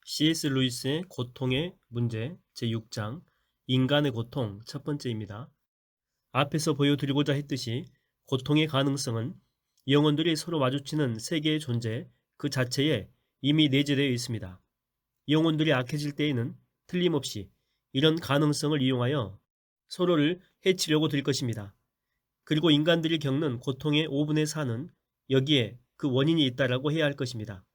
C.S. 루이스의 고통의 문제 제6장 인간의 고통 첫 번째입니다. 앞에서 보여드리고자 했듯이 고통의 가능성은 영혼들이 서로 마주치는 세계의 존재 그 자체에 이미 내재되어 있습니다. 영혼들이 악해질 때에는 틀림없이 이런 가능성을 이용하여 서로를 해치려고 들 것입니다. 그리고 인간들이 겪는 고통의 5분의 4는 여기에 그 원인이 있다라고 해야 할 것입니다.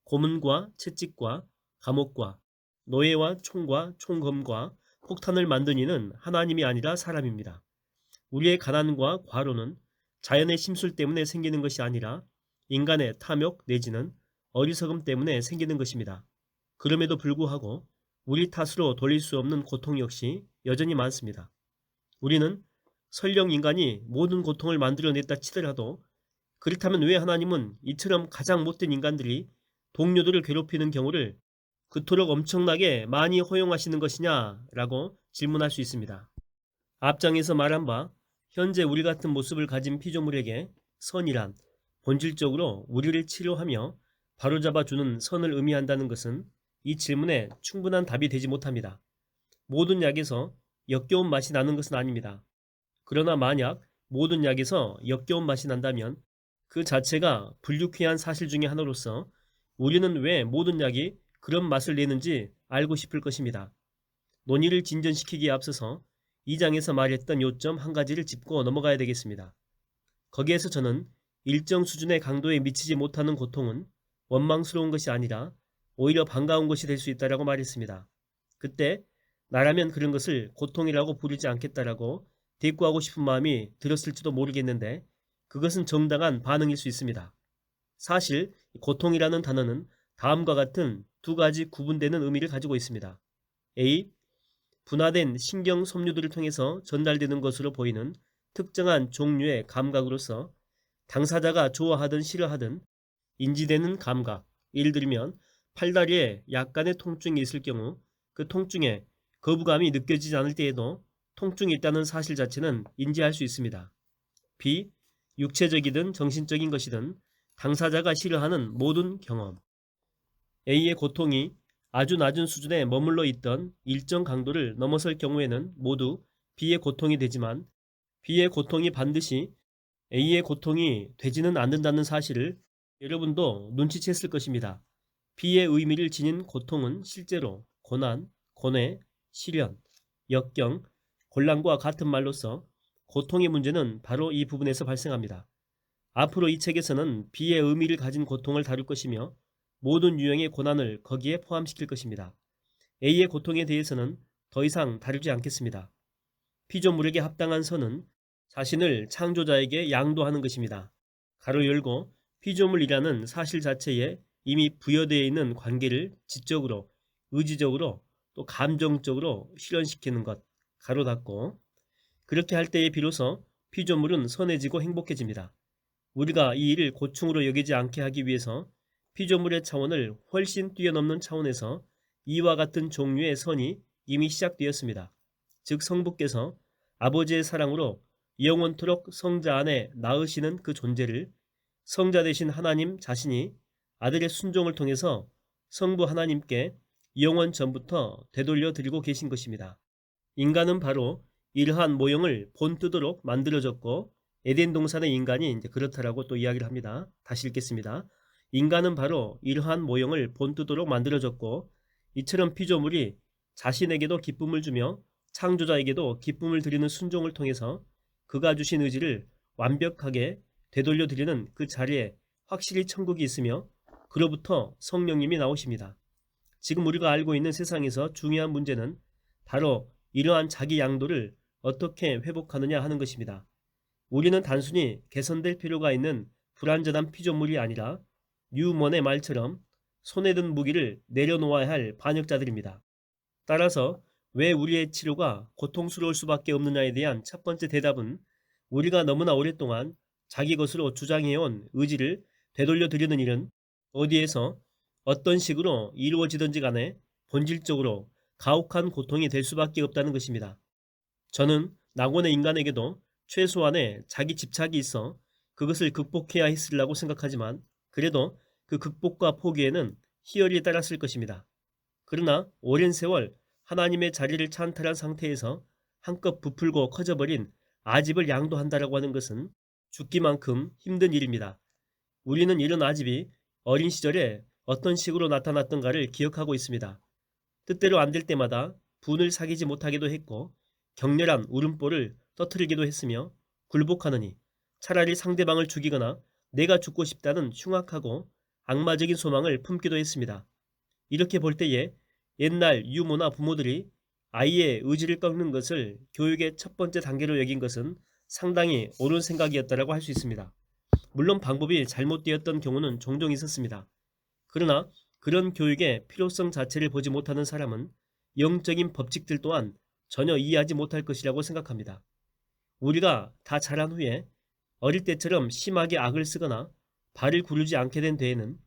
고문과 채찍과 감옥과 노예와 총과 총검과 폭탄을 만든 이는 하나님이 아니라 사람입니다. 우리의 가난과 과로는 자연의 심술 때문에 생기는 것이 아니라 인간의 탐욕 내지는 어리석음 때문에 생기는 것입니다. 그럼에도 불구하고 우리 탓으로 돌릴 수 없는 고통 역시 여전히 많습니다. 우리는 설령 인간이 모든 고통을 만들어냈다 치더라도 그렇다면 왜 하나님은 이처럼 가장 못된 인간들이 동료들을 괴롭히는 경우를 그토록 엄청나게 많이 허용하시는 것이냐라고 질문할 수 있습니다. 앞장에서 말한 바 현재 우리 같은 모습을 가진 피조물에게 선이란 본질적으로 우리를 치료하며 바로잡아주는 선을 의미한다는 것은 이 질문에 충분한 답이 되지 못합니다. 모든 약에서 역겨운 맛이 나는 것은 아닙니다. 그러나 만약 모든 약에서 역겨운 맛이 난다면 그 자체가 불유쾌한 사실 중의 하나로서 우리는 왜 모든 약이 그런 맛을 내는지 알고 싶을 것입니다. 논의를 진전시키기에 앞서서 이 장에서 말했던 요점 한 가지를 짚고 넘어가야 되겠습니다. 거기에서 저는 일정 수준의 강도에 미치지 못하는 고통은 원망스러운 것이 아니라 오히려 반가운 것이 될 수 있다라고 말했습니다. 그때 나라면 그런 것을 고통이라고 부르지 않겠다라고 대꾸하고 싶은 마음이 들었을지도 모르겠는데 그것은 정당한 반응일 수 있습니다. 사실 고통이라는 단어는 다음과 같은 두 가지 구분되는 의미를 가지고 있습니다. A. 분화된 신경 섬유들을 통해서 전달되는 것으로 보이는 특정한 종류의 감각으로서 당사자가 좋아하든 싫어하든 인지되는 감각, 예를 들면 팔다리에 약간의 통증이 있을 경우 그 통증에 거부감이 느껴지지 않을 때에도 통증이 있다는 사실 자체는 인지할 수 있습니다. B. 육체적이든 정신적인 것이든 당사자가 싫어하는 모든 경험. A의 고통이 아주 낮은 수준에 머물러 있던 일정 강도를 넘어설 경우에는 모두 B의 고통이 되지만 B의 고통이 반드시 A의 고통이 되지는 않는다는 사실을 여러분도 눈치챘을 것입니다. B의 의미를 지닌 고통은 실제로 고난, 고뇌, 시련, 역경, 곤란과 같은 말로서 고통의 문제는 바로 이 부분에서 발생합니다. 앞으로 이 책에서는 B의 의미를 가진 고통을 다룰 것이며 모든 유형의 고난을 거기에 포함시킬 것입니다. A의 고통에 대해서는 더 이상 다루지 않겠습니다. 피조물에게 합당한 선은 자신을 창조자에게 양도하는 것입니다. 가로 열고 피조물이라는 사실 자체에 이미 부여되어 있는 관계를 지적으로, 의지적으로 또 감정적으로 실현시키는 것, 가로 닫고 그렇게 할 때에 비로소 피조물은 선해지고 행복해집니다. 우리가 이 일을 고충으로 여기지 않게 하기 위해서 피조물의 차원을 훨씬 뛰어넘는 차원에서 이와 같은 종류의 선이 이미 시작되었습니다. 즉 성부께서 아버지의 사랑으로 영원토록 성자 안에 낳으시는 그 존재를 성자 되신 하나님 자신이 아들의 순종을 통해서 성부 하나님께 영원 전부터 되돌려 드리고 계신 것입니다. 인간은 바로 이러한 모형을 본뜨도록 만들어졌고 에덴 동산의 인간이 이제 그렇다라고 또 이야기를 합니다. 다시 읽겠습니다. 인간은 바로 이러한 모형을 본뜨도록 만들어졌고 이처럼 피조물이 자신에게도 기쁨을 주며 창조자에게도 기쁨을 드리는 순종을 통해서 그가 주신 의지를 완벽하게 되돌려 드리는 그 자리에 확실히 천국이 있으며 그로부터 성령님이 나오십니다. 지금 우리가 알고 있는 세상에서 중요한 문제는 바로 이러한 자기 양도를 어떻게 회복하느냐 하는 것입니다. 우리는 단순히 개선될 필요가 있는 불완전한 피조물이 아니라 뉴먼의 말처럼 손에 든 무기를 내려놓아야 할 반역자들입니다. 따라서 왜 우리의 치료가 고통스러울 수밖에 없느냐에 대한 첫 번째 대답은 우리가 너무나 오랫동안 자기 것으로 주장해온 의지를 되돌려 드리는 일은 어디에서 어떤 식으로 이루어지든지 간에 본질적으로 가혹한 고통이 될 수밖에 없다는 것입니다. 저는 낙원의 인간에게도 최소한의 자기 집착이 있어 그것을 극복해야 했으리라고 생각하지만 그래도 그 극복과 포기에는 희열이 따랐을 것입니다. 그러나 오랜 세월 하나님의 자리를 찬탈한 상태에서 한껏 부풀고 커져버린 아집을 양도한다라고 하는 것은 죽기만큼 힘든 일입니다. 우리는 이런 아집이 어린 시절에 어떤 식으로 나타났던가를 기억하고 있습니다. 뜻대로 안 될 때마다 분을 사귀지 못하기도 했고 격렬한 울음보를 떠뜨리기도 했으며 굴복하느니 차라리 상대방을 죽이거나 내가 죽고 싶다는 흉악하고 악마적인 소망을 품기도 했습니다. 이렇게 볼 때에 옛날 유모나 부모들이 아이의 의지를 꺾는 것을 교육의 첫 번째 단계로 여긴 것은 상당히 옳은 생각이었다고 할 수 있습니다. 물론 방법이 잘못되었던 경우는 종종 있었습니다. 그러나 그런 교육의 필요성 자체를 보지 못하는 사람은 영적인 법칙들 또한 전혀 이해하지 못할 것이라고 생각합니다. 우리가 다 자란 후에 어릴 때처럼 심하게 악을 쓰거나 발을 구르지 않게 된 데에는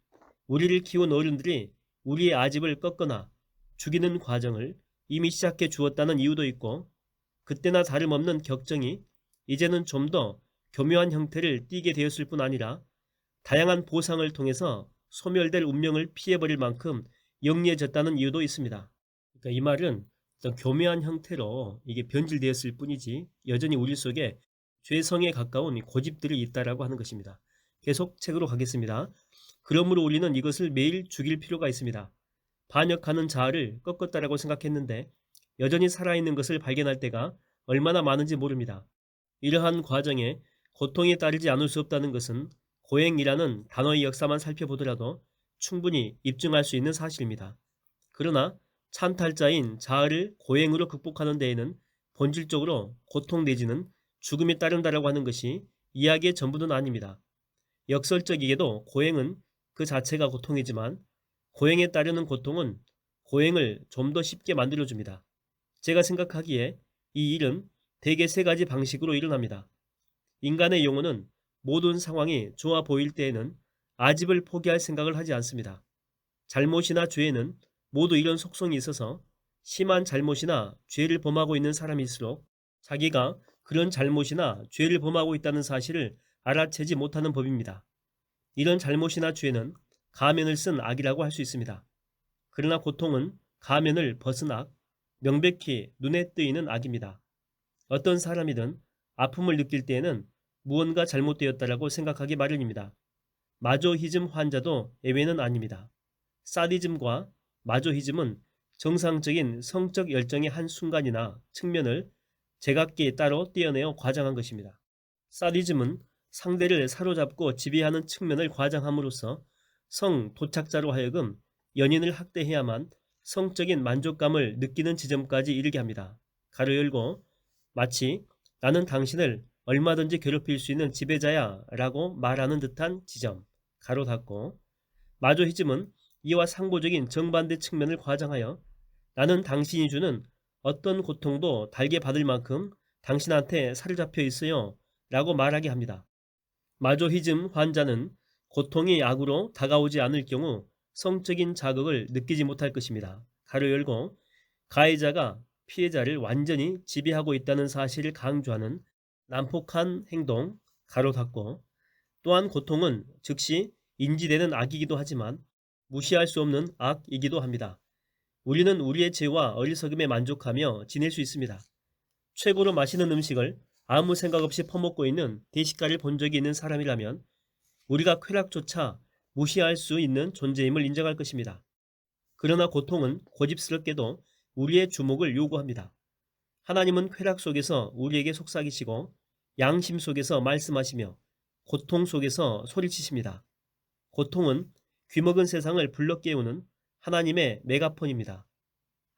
우리를 키운 어른들이 우리의 아집을 꺾거나 죽이는 과정을 이미 시작해 주었다는 이유도 있고 그때나 다름없는 격정이 이제는 좀 더 교묘한 형태를 띠게 되었을 뿐 아니라 다양한 보상을 통해서 소멸될 운명을 피해버릴 만큼 영리해졌다는 이유도 있습니다. 그러니까 이 말은 어떤 교묘한 형태로 이게 변질되었을 뿐이지 여전히 우리 속에 죄성에 가까운 고집들이 있다라고 하는 것입니다. 계속 책으로 가겠습니다. 그러므로 우리는 이것을 매일 죽일 필요가 있습니다. 반역하는 자아를 꺾었다라고 생각했는데 여전히 살아있는 것을 발견할 때가 얼마나 많은지 모릅니다. 이러한 과정에 고통에 따르지 않을 수 없다는 것은 고행이라는 단어의 역사만 살펴보더라도 충분히 입증할 수 있는 사실입니다. 그러나 찬탈자인 자아를 고행으로 극복하는 데에는 본질적으로 고통 내지는 죽음이 따른다라고 하는 것이 이야기의 전부는 아닙니다. 역설적이게도 고행은 그 자체가 고통이지만 고행에 따르는 고통은 고행을 좀 더 쉽게 만들어줍니다. 제가 생각하기에 이 일은 대개 세 가지 방식으로 일어납니다. 인간의 영혼은 모든 상황이 좋아 보일 때에는 아집을 포기할 생각을 하지 않습니다. 잘못이나 죄에는 모두 이런 속성이 있어서 심한 잘못이나 죄를 범하고 있는 사람일수록 자기가 그런 잘못이나 죄를 범하고 있다는 사실을 알아채지 못하는 법입니다. 이런 잘못이나 죄는 가면을 쓴 악이라고 할 수 있습니다. 그러나 고통은 가면을 벗은 악, 명백히 눈에 띄는 악입니다. 어떤 사람이든 아픔을 느낄 때에는 무언가 잘못되었다라고 생각하기 마련입니다. 마조히즘 환자도 예외는 아닙니다. 사디즘과 마조히즘은 정상적인 성적 열정의 한 순간이나 측면을 제각기 따로 떼어내어 과장한 것입니다. 사디즘은 상대를 사로잡고 지배하는 측면을 과장함으로써 성 도착자로 하여금 연인을 학대해야만 성적인 만족감을 느끼는 지점까지 이르게 합니다. 가로 열고 마치 나는 당신을 얼마든지 괴롭힐 수 있는 지배자야 라고 말하는 듯한 지점 가로 닫고 마조히즘은 이와 상보적인 정반대 측면을 과장하여 나는 당신이 주는 어떤 고통도 달게 받을 만큼 당신한테 사로잡혀 있어요 라고 말하게 합니다. 마조히즘 환자는 고통이 악으로 다가오지 않을 경우 성적인 자극을 느끼지 못할 것입니다. 가로 열고 가해자가 피해자를 완전히 지배하고 있다는 사실을 강조하는 난폭한 행동 가로 닫고 또한 고통은 즉시 인지되는 악이기도 하지만 무시할 수 없는 악이기도 합니다. 우리는 우리의 죄와 어리석음에 만족하며 지낼 수 있습니다. 최고로 맛있는 음식을 아무 생각 없이 퍼먹고 있는 대식가를 본 적이 있는 사람이라면 우리가 쾌락조차 무시할 수 있는 존재임을 인정할 것입니다. 그러나 고통은 고집스럽게도 우리의 주목을 요구합니다. 하나님은 쾌락 속에서 우리에게 속삭이시고 양심 속에서 말씀하시며 고통 속에서 소리치십니다. 고통은 귀먹은 세상을 불러 깨우는 하나님의 메가폰입니다.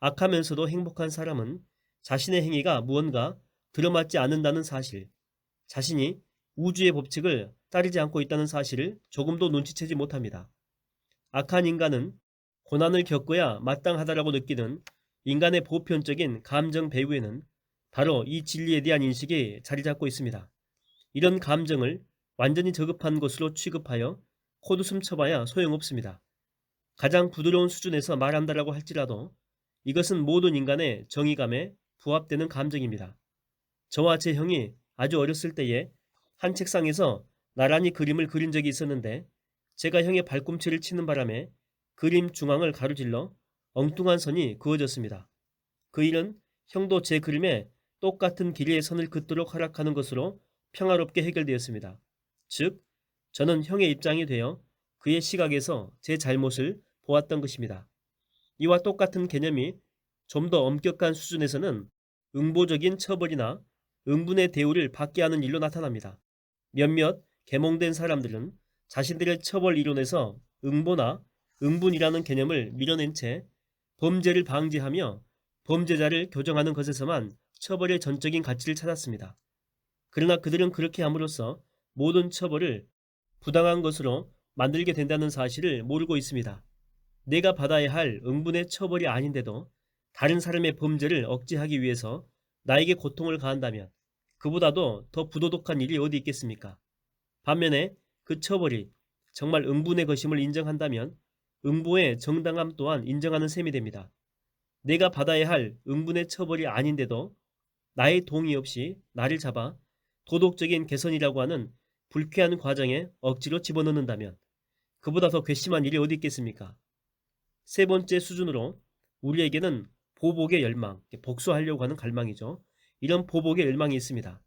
악하면서도 행복한 사람은 자신의 행위가 무언가 들어맞지 않는다는 사실, 자신이 우주의 법칙을 따르지 않고 있다는 사실을 조금도 눈치채지 못합니다. 악한 인간은 고난을 겪어야 마땅하다라고 느끼는 인간의 보편적인 감정 배후에는 바로 이 진리에 대한 인식이 자리 잡고 있습니다. 이런 감정을 완전히 저급한 것으로 취급하여 코웃음 쳐봐야 소용없습니다. 가장 부드러운 수준에서 말한다라고 할지라도 이것은 모든 인간의 정의감에 부합되는 감정입니다. 저와 제 형이 아주 어렸을 때에 한 책상에서 나란히 그림을 그린 적이 있었는데 제가 형의 발꿈치를 치는 바람에 그림 중앙을 가로질러 엉뚱한 선이 그어졌습니다. 그 일은 형도 제 그림에 똑같은 길이의 선을 긋도록 허락하는 것으로 평화롭게 해결되었습니다. 즉, 저는 형의 입장이 되어 그의 시각에서 제 잘못을 보았던 것입니다. 이와 똑같은 개념이 좀 더 엄격한 수준에서는 응보적인 처벌이나 응분의 대우를 받게 하는 일로 나타납니다. 몇몇 계몽된 사람들은 자신들의 처벌 이론에서 응보나 응분이라는 개념을 밀어낸 채 범죄를 방지하며 범죄자를 교정하는 것에서만 처벌의 전적인 가치를 찾았습니다. 그러나 그들은 그렇게 함으로써 모든 처벌을 부당한 것으로 만들게 된다는 사실을 모르고 있습니다. 내가 받아야 할 응분의 처벌이 아닌데도 다른 사람의 범죄를 억제하기 위해서 나에게 고통을 가한다면 그보다도 더 부도덕한 일이 어디 있겠습니까? 반면에 그 처벌이 정말 응분의 것임을 인정한다면 응보의 정당함 또한 인정하는 셈이 됩니다. 내가 받아야 할 응분의 처벌이 아닌데도 나의 동의 없이 나를 잡아 도덕적인 개선이라고 하는 불쾌한 과정에 억지로 집어넣는다면 그보다 더 괘씸한 일이 어디 있겠습니까? 세 번째 수준으로 우리에게는 보복의 열망, 복수하려고 하는 갈망이죠. 이런 보복의 열망이 있습니다.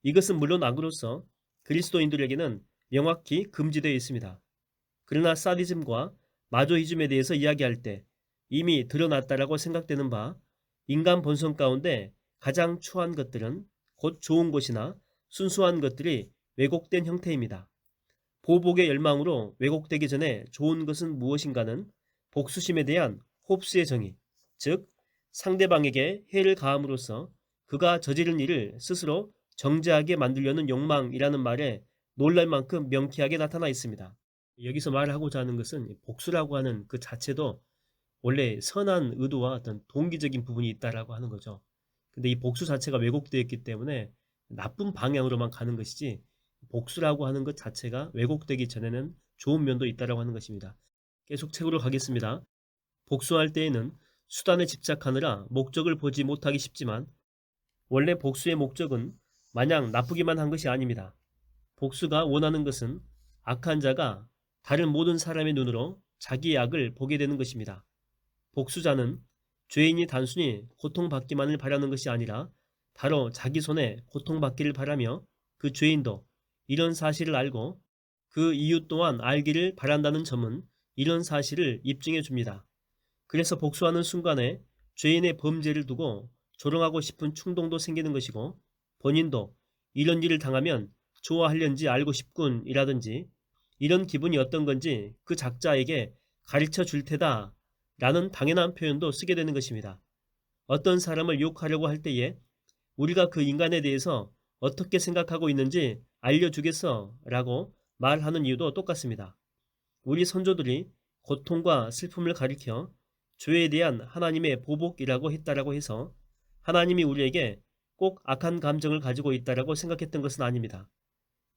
이것은 물론 악으로서 그리스도인들에게는 명확히 금지되어 있습니다. 그러나 사디즘과 마조이즘에 대해서 이야기할 때 이미 드러났다라고 생각되는 바 인간 본성 가운데 가장 추한 것들은 곧 좋은 것이나 순수한 것들이 왜곡된 형태입니다. 보복의 열망으로 왜곡되기 전에 좋은 것은 무엇인가는 복수심에 대한 홉스의 정의, 즉 상대방에게 해를 가함으로써 그가 저지른 일을 스스로 정죄하게 만들려는 욕망이라는 말에 놀랄 만큼 명쾌하게 나타나 있습니다. 여기서 말하고자 하는 것은 복수라고 하는 그 자체도 원래 선한 의도와 어떤 동기적인 부분이 있다라고 하는 거죠. 근데 이 복수 자체가 왜곡되어 있기 때문에 나쁜 방향으로만 가는 것이지 복수라고 하는 것 자체가 왜곡되기 전에는 좋은 면도 있다라고 하는 것입니다. 계속 책으로 가겠습니다. 복수할 때에는 수단에 집착하느라 목적을 보지 못하기 쉽지만 원래 복수의 목적은 마냥 나쁘기만 한 것이 아닙니다. 복수가 원하는 것은 악한 자가 다른 모든 사람의 눈으로 자기의 악을 보게 되는 것입니다. 복수자는 죄인이 단순히 고통받기만을 바라는 것이 아니라 바로 자기 손에 고통받기를 바라며 그 죄인도 이런 사실을 알고 그 이유 또한 알기를 바란다는 점은 이런 사실을 입증해 줍니다. 그래서 복수하는 순간에 죄인의 범죄를 두고 조롱하고 싶은 충동도 생기는 것이고 본인도 이런 일을 당하면 좋아하련지 알고 싶군이라든지 이런 기분이 어떤 건지 그 작자에게 가르쳐 줄 테다 라는 당연한 표현도 쓰게 되는 것입니다. 어떤 사람을 욕하려고 할 때에 우리가 그 인간에 대해서 어떻게 생각하고 있는지 알려주겠어 라고 말하는 이유도 똑같습니다. 우리 선조들이 고통과 슬픔을 가리켜 죄에 대한 하나님의 보복이라고 했다라고 해서 하나님이 우리에게 꼭 악한 감정을 가지고 있다라고 생각했던 것은 아닙니다.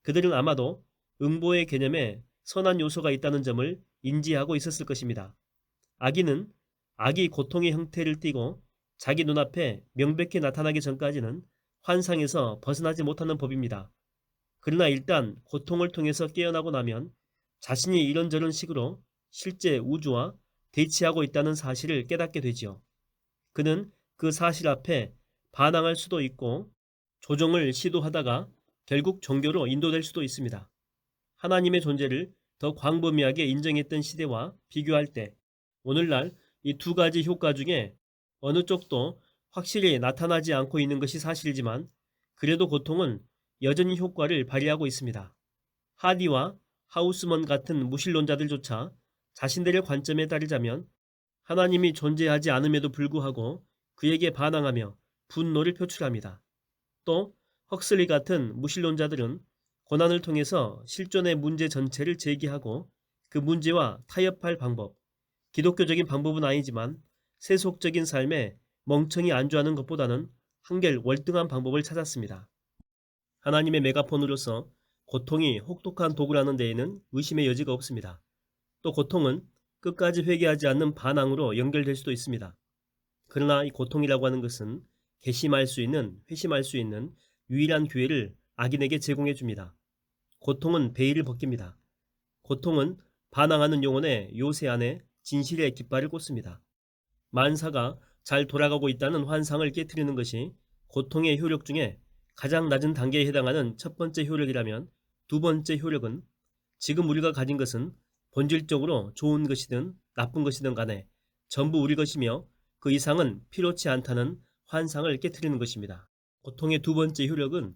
그들은 아마도 응보의 개념에 선한 요소가 있다는 점을 인지하고 있었을 것입니다. 악인은 악이 고통의 형태를 띠고 자기 눈앞에 명백히 나타나기 전까지는 환상에서 벗어나지 못하는 법입니다. 그러나 일단 고통을 통해서 깨어나고 나면 자신이 이런저런 식으로 실제 우주와 대치하고 있다는 사실을 깨닫게 되지요. 그는 그 사실 앞에 반항할 수도 있고 조정을 시도하다가 결국 종교로 인도될 수도 있습니다. 하나님의 존재를 더 광범위하게 인정했던 시대와 비교할 때 오늘날 이 두 가지 효과 중에 어느 쪽도 확실히 나타나지 않고 있는 것이 사실이지만 그래도 고통은 여전히 효과를 발휘하고 있습니다. 하디와 하우스먼 같은 무신론자들조차 자신들의 관점에 따르자면 하나님이 존재하지 않음에도 불구하고 그에게 반항하며 분노를 표출합니다. 또 헉슬리 같은 무신론자들은 고난을 통해서 실존의 문제 전체를 제기하고 그 문제와 타협할 방법, 기독교적인 방법은 아니지만 세속적인 삶에 멍청이 안주하는 것보다는 한결 월등한 방법을 찾았습니다. 하나님의 메가폰으로서 고통이 혹독한 도구라는 데에는 의심의 여지가 없습니다. 또 고통은 끝까지 회개하지 않는 반항으로 연결될 수도 있습니다. 그러나 이 고통이라고 하는 것은 회심할 수 있는 유일한 기회를 악인에게 제공해 줍니다. 고통은 베일을 벗깁니다. 고통은 반항하는 영혼의 요새 안에 진실의 깃발을 꽂습니다. 만사가 잘 돌아가고 있다는 환상을 깨트리는 것이 고통의 효력 중에 가장 낮은 단계에 해당하는 첫 번째 효력이라면, 두 번째 효력은 지금 우리가 가진 것은 본질적으로 좋은 것이든 나쁜 것이든 간에 전부 우리 것이며 그 이상은 필요치 않다는 환상을 깨트리는 것입니다. 고통의 두 번째 효력은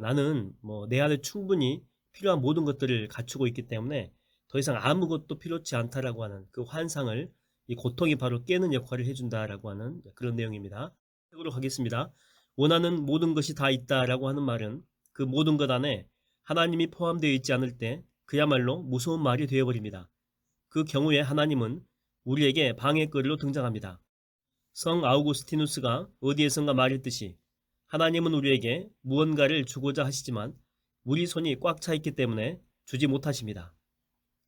나는 내 안에 충분히 필요한 모든 것들을 갖추고 있기 때문에 더 이상 아무것도 필요치 않다라고 하는 그 환상을, 이 고통이 바로 깨는 역할을 해준다라고 하는 그런 내용입니다. 으로 가겠습니다. 원하는 모든 것이 다 있다라고 하는 말은 그 모든 것 안에 하나님이 포함되어 있지 않을 때 그야말로 무서운 말이 되어버립니다. 그 경우에 하나님은 우리에게 방해거리로 등장합니다. 성 아우구스티누스가 어디에선가 말했듯이 하나님은 우리에게 무언가를 주고자 하시지만 우리 손이 꽉 차 있기 때문에 주지 못하십니다.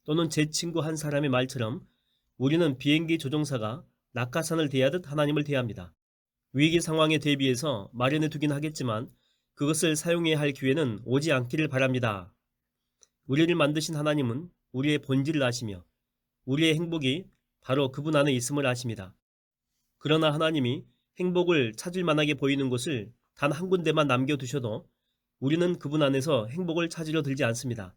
또는 제 친구 한 사람의 말처럼 우리는 비행기 조종사가 낙하산을 대하듯 하나님을 대합니다. 위기 상황에 대비해서 마련해 두긴 하겠지만 그것을 사용해야 할 기회는 오지 않기를 바랍니다. 우리를 만드신 하나님은 우리의 본질을 아시며 우리의 행복이 바로 그분 안에 있음을 아십니다. 그러나 하나님이 행복을 찾을 만하게 보이는 곳을 단 한 군데만 남겨두셔도 우리는 그분 안에서 행복을 찾으려 들지 않습니다.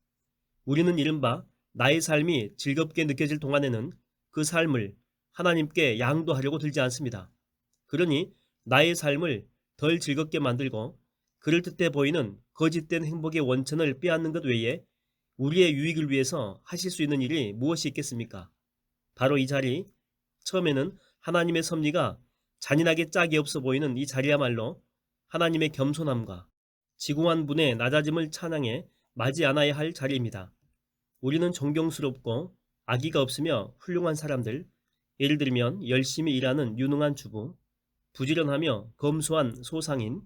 우리는 이른바 나의 삶이 즐겁게 느껴질 동안에는 그 삶을 하나님께 양도하려고 들지 않습니다. 그러니 나의 삶을 덜 즐겁게 만들고 그럴듯해 보이는 거짓된 행복의 원천을 빼앗는 것 외에 우리의 유익을 위해서 하실 수 있는 일이 무엇이 있겠습니까? 바로 이 자리, 처음에는 하나님의 섭리가 잔인하게 짝이 없어 보이는 이 자리야말로 하나님의 겸손함과 지고한 분의 낮아짐을 찬양해 맞이 않아야 할 자리입니다. 우리는 존경스럽고 악의가 없으며 훌륭한 사람들, 예를 들면 열심히 일하는 유능한 주부, 부지런하며 검소한 소상인,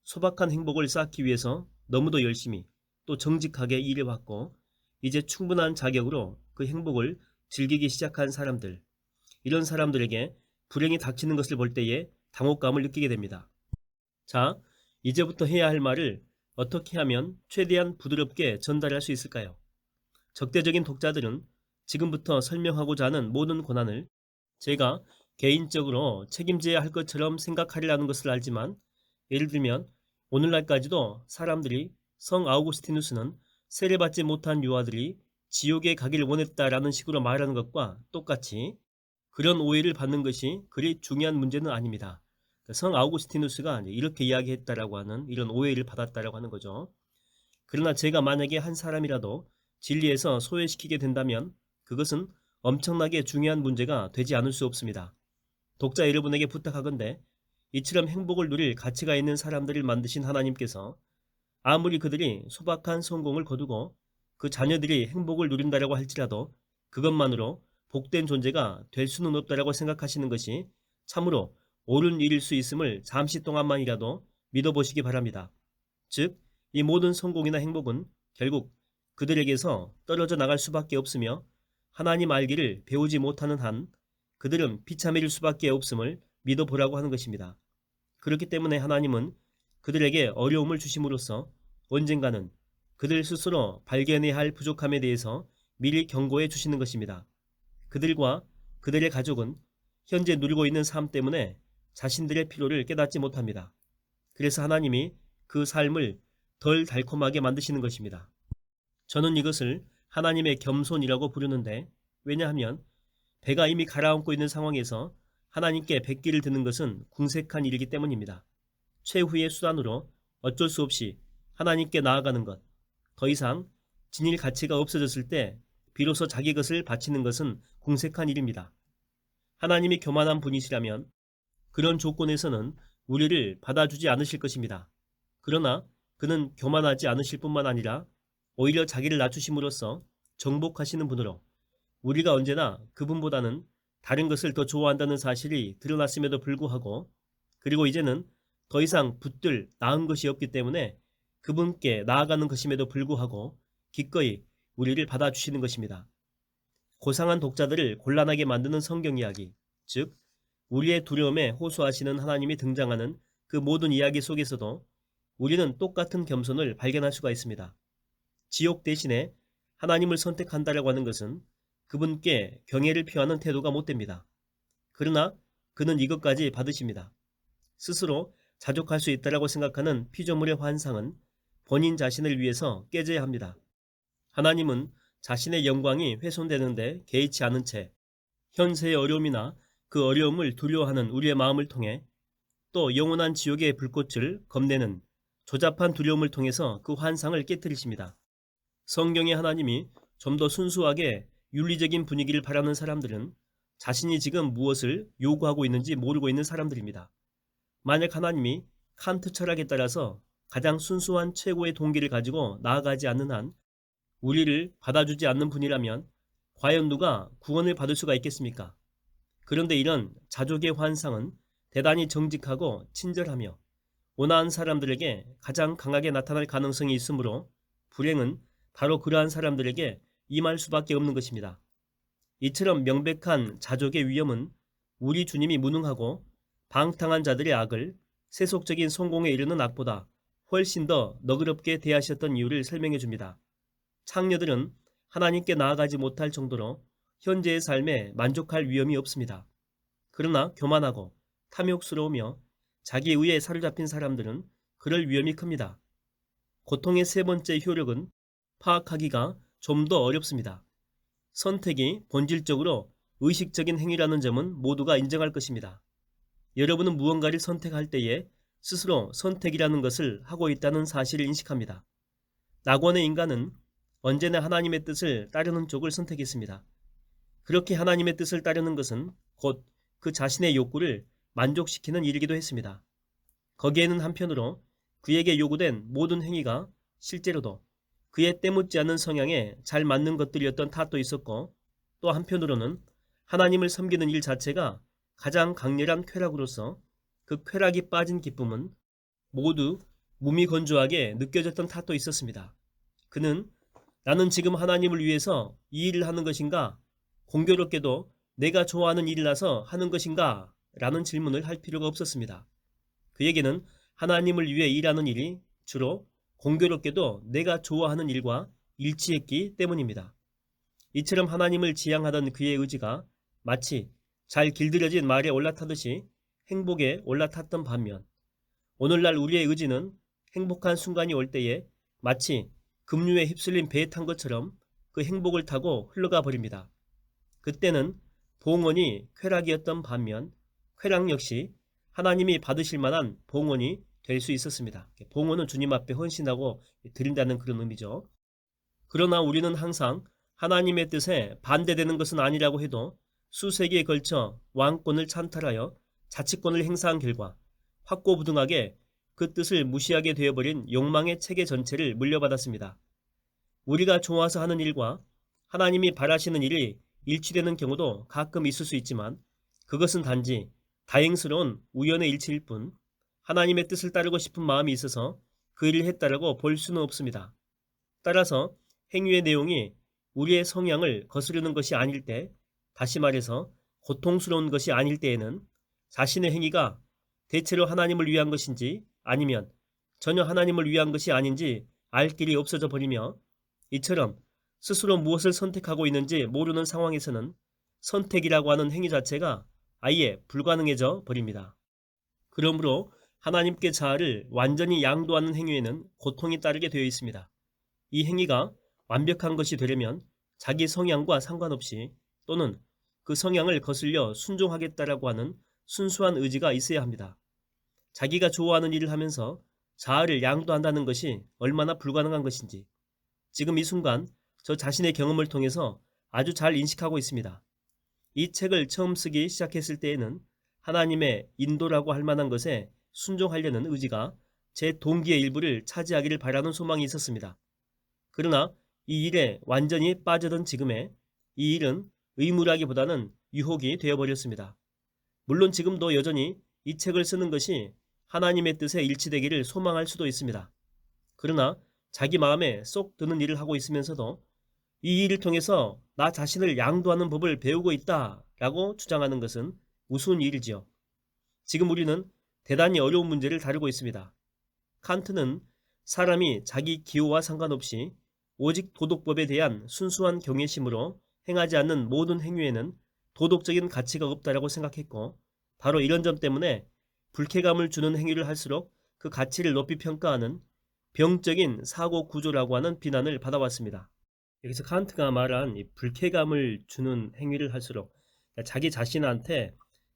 소박한 행복을 쌓기 위해서 너무도 열심히 또 정직하게 일해왔고 이제 충분한 자격으로 그 행복을 즐기기 시작한 사람들, 이런 사람들에게 불행이 닥치는 것을 볼 때에 당혹감을 느끼게 됩니다. 자, 이제부터 해야 할 말을 어떻게 하면 최대한 부드럽게 전달할 수 있을까요? 적대적인 독자들은 지금부터 설명하고자 하는 모든 고난을 제가 개인적으로 책임져야 할 것처럼 생각하리라는 것을 알지만, 예를 들면 오늘날까지도 사람들이 성 아우구스티누스는 세례받지 못한 유아들이 지옥에 가길 원했다라는 식으로 말하는 것과 똑같이 그런 오해를 받는 것이 그리 중요한 문제는 아닙니다. 성 아우구스티누스가 이렇게 이야기했다라고 하는 이런 오해를 받았다라고 하는 거죠. 그러나 제가 만약에 한 사람이라도 진리에서 소외시키게 된다면 그것은 엄청나게 중요한 문제가 되지 않을 수 없습니다. 독자 여러분에게 부탁하건대 이처럼 행복을 누릴 가치가 있는 사람들을 만드신 하나님께서 아무리 그들이 소박한 성공을 거두고 그 자녀들이 행복을 누린다라고 할지라도 그것만으로 복된 존재가 될 수는 없다라고 생각하시는 것이 참으로 옳은 일일 수 있음을 잠시 동안만이라도 믿어보시기 바랍니다. 즉, 이 모든 성공이나 행복은 결국 그들에게서 떨어져 나갈 수밖에 없으며 하나님 알기를 배우지 못하는 한 그들은 비참해질 수밖에 없음을 믿어보라고 하는 것입니다. 그렇기 때문에 하나님은 그들에게 어려움을 주심으로써 언젠가는 그들 스스로 발견해야 할 부족함에 대해서 미리 경고해 주시는 것입니다. 그들과 그들의 가족은 현재 누리고 있는 삶 때문에 자신들의 필요를 깨닫지 못합니다. 그래서 하나님이 그 삶을 덜 달콤하게 만드시는 것입니다. 저는 이것을 하나님의 겸손이라고 부르는데, 왜냐하면 배가 이미 가라앉고 있는 상황에서 하나님께 뱉기를 드는 것은 궁색한 일이기 때문입니다. 최후의 수단으로 어쩔 수 없이 하나님께 나아가는 것, 더 이상 지닐 가치가 없어졌을 때 비로소 자기 것을 바치는 것은 궁색한 일입니다. 하나님이 교만한 분이시라면 그런 조건에서는 우리를 받아주지 않으실 것입니다. 그러나 그는 교만하지 않으실 뿐만 아니라 오히려 자기를 낮추심으로써 정복하시는 분으로 우리가 언제나 그분보다는 다른 것을 더 좋아한다는 사실이 드러났음에도 불구하고, 그리고 이제는 더 이상 붙들 나은 것이 없기 때문에 그분께 나아가는 것임에도 불구하고 기꺼이 우리를 받아주시는 것입니다. 고상한 독자들을 곤란하게 만드는 성경 이야기, 즉 우리의 두려움에 호소하시는 하나님이 등장하는 그 모든 이야기 속에서도 우리는 똑같은 겸손을 발견할 수가 있습니다. 지옥 대신에 하나님을 선택한다라고 하는 것은 그분께 경애를 표하는 태도가 못됩니다. 그러나 그는 이것까지 받으십니다. 스스로 자족할 수 있다라고 생각하는 피조물의 환상은 본인 자신을 위해서 깨져야 합니다. 하나님은 자신의 영광이 훼손되는데 개의치 않은 채 현세의 어려움이나 그 어려움을 두려워하는 우리의 마음을 통해 또 영원한 지옥의 불꽃을 겁내는 조잡한 두려움을 통해서 그 환상을 깨뜨리십니다. 성경의 하나님이 좀 더 순수하게 윤리적인 분위기를 바라는 사람들은 자신이 지금 무엇을 요구하고 있는지 모르고 있는 사람들입니다. 만약 하나님이 칸트 철학에 따라서 가장 순수한 최고의 동기를 가지고 나아가지 않는 한 우리를 받아주지 않는 분이라면 과연 누가 구원을 받을 수가 있겠습니까? 그런데 이런 자족의 환상은 대단히 정직하고 친절하며 온화한 사람들에게 가장 강하게 나타날 가능성이 있으므로 불행은 바로 그러한 사람들에게 임할 수밖에 없는 것입니다. 이처럼 명백한 자족의 위험은 우리 주님이 무능하고 방탕한 자들의 악을 세속적인 성공에 이르는 악보다 훨씬 더 너그럽게 대하셨던 이유를 설명해 줍니다. 창녀들은 하나님께 나아가지 못할 정도로 현재의 삶에 만족할 위험이 없습니다. 그러나 교만하고 탐욕스러우며 자기 의에 사로잡힌 사람들은 그럴 위험이 큽니다. 고통의 세 번째 효력은 파악하기가 좀 더 어렵습니다. 선택이 본질적으로 의식적인 행위라는 점은 모두가 인정할 것입니다. 여러분은 무언가를 선택할 때에 스스로 선택이라는 것을 하고 있다는 사실을 인식합니다. 낙원의 인간은 언제나 하나님의 뜻을 따르는 쪽을 선택했습니다. 그렇게 하나님의 뜻을 따르는 것은 곧 그 자신의 욕구를 만족시키는 일이기도 했습니다. 거기에는 한편으로 그에게 요구된 모든 행위가 실제로도 그의 때묻지 않은 성향에 잘 맞는 것들이었던 탓도 있었고, 또 한편으로는 하나님을 섬기는 일 자체가 가장 강렬한 쾌락으로서 그 쾌락이 빠진 기쁨은 모두 무미건조하게 느껴졌던 탓도 있었습니다. 그는 나는 지금 하나님을 위해서 이 일을 하는 것인가? 공교롭게도 내가 좋아하는 일이라서 하는 것인가? 라는 질문을 할 필요가 없었습니다. 그에게는 하나님을 위해 일하는 일이 주로 공교롭게도 내가 좋아하는 일과 일치했기 때문입니다. 이처럼 하나님을 지향하던 그의 의지가 마치 잘 길들여진 말에 올라타듯이 행복에 올라탔던 반면, 오늘날 우리의 의지는 행복한 순간이 올 때에 마치 급류에 휩쓸린 배에 탄 것처럼 그 행복을 타고 흘러가 버립니다. 그때는 봉헌이 쾌락이었던 반면 쾌락 역시 하나님이 받으실 만한 봉헌이 될 수 있었습니다. 봉헌은 주님 앞에 헌신하고 드린다는 그런 의미죠. 그러나 우리는 항상 하나님의 뜻에 반대되는 것은 아니라고 해도 수세기에 걸쳐 왕권을 찬탈하여 자치권을 행사한 결과 확고부등하게 그 뜻을 무시하게 되어버린 욕망의 체계 전체를 물려받았습니다. 우리가 좋아서 하는 일과 하나님이 바라시는 일이 일치되는 경우도 가끔 있을 수 있지만 그것은 단지 다행스러운 우연의 일치일 뿐 하나님의 뜻을 따르고 싶은 마음이 있어서 그 일을 했다라고 볼 수는 없습니다. 따라서 행위의 내용이 우리의 성향을 거스르는 것이 아닐 때, 다시 말해서 고통스러운 것이 아닐 때에는 자신의 행위가 대체로 하나님을 위한 것인지 아니면 전혀 하나님을 위한 것이 아닌지 알 길이 없어져 버리며, 이처럼 스스로 무엇을 선택하고 있는지 모르는 상황에서는 선택이라고 하는 행위 자체가 아예 불가능해져 버립니다. 그러므로 하나님께 자아를 완전히 양도하는 행위에는 고통이 따르게 되어 있습니다. 이 행위가 완벽한 것이 되려면 자기 성향과 상관없이 또는 그 성향을 거슬려 순종하겠다라고 하는 순수한 의지가 있어야 합니다. 자기가 좋아하는 일을 하면서 자아를 양도한다는 것이 얼마나 불가능한 것인지 지금 이 순간 저 자신의 경험을 통해서 아주 잘 인식하고 있습니다. 이 책을 처음 쓰기 시작했을 때에는 하나님의 인도라고 할 만한 것에 순종하려는 의지가 제 동기의 일부를 차지하기를 바라는 소망이 있었습니다. 그러나 이 일에 완전히 빠져든 지금에 이 일은 의무라기보다는 유혹이 되어버렸습니다. 물론 지금도 여전히 이 책을 쓰는 것이 하나님의 뜻에 일치되기를 소망할 수도 있습니다. 그러나 자기 마음에 쏙 드는 일을 하고 있으면서도 이 일을 통해서 나 자신을 양도하는 법을 배우고 있다라고 주장하는 것은 우스운 일이지요. 지금 우리는 대단히 어려운 문제를 다루고 있습니다. 칸트는 사람이 자기 기호와 상관없이 오직 도덕법에 대한 순수한 경외심으로 행하지 않는 모든 행위에는 도덕적인 가치가 없다라고 생각했고, 바로 이런 점 때문에 불쾌감을 주는 행위를 할수록 그 가치를 높이 평가하는 병적인 사고 구조라고 하는 비난을 받아왔습니다. 여기서 칸트가 말한 이 불쾌감을 주는 행위를 할수록, 그러니까 자기 자신한테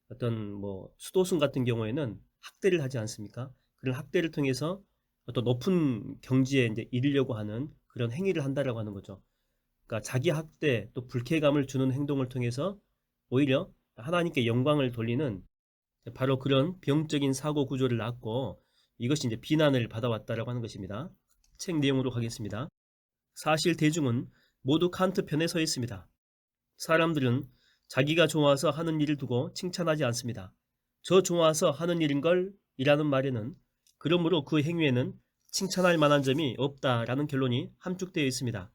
어떤 수도승 같은 경우에는 학대를 하지 않습니까? 그런 학대를 통해서 어떤 높은 경지에 이제 이르려고 하는 그런 행위를 한다라고 하는 거죠. 그러니까 자기 학대 또 불쾌감을 주는 행동을 통해서 오히려 하나님께 영광을 돌리는 바로 그런 병적인 사고 구조를 낳고, 이것이 이제 비난을 받아왔다라고 하는 것입니다. 책 내용으로 가겠습니다. 사실 대중은 모두 칸트 편에 서 있습니다. 사람들은 자기가 좋아서 하는 일을 두고 칭찬하지 않습니다. 저 좋아서 하는 일인걸 이라는 말에는 그러므로 그 행위에는 칭찬할 만한 점이 없다라는 결론이 함축되어 있습니다.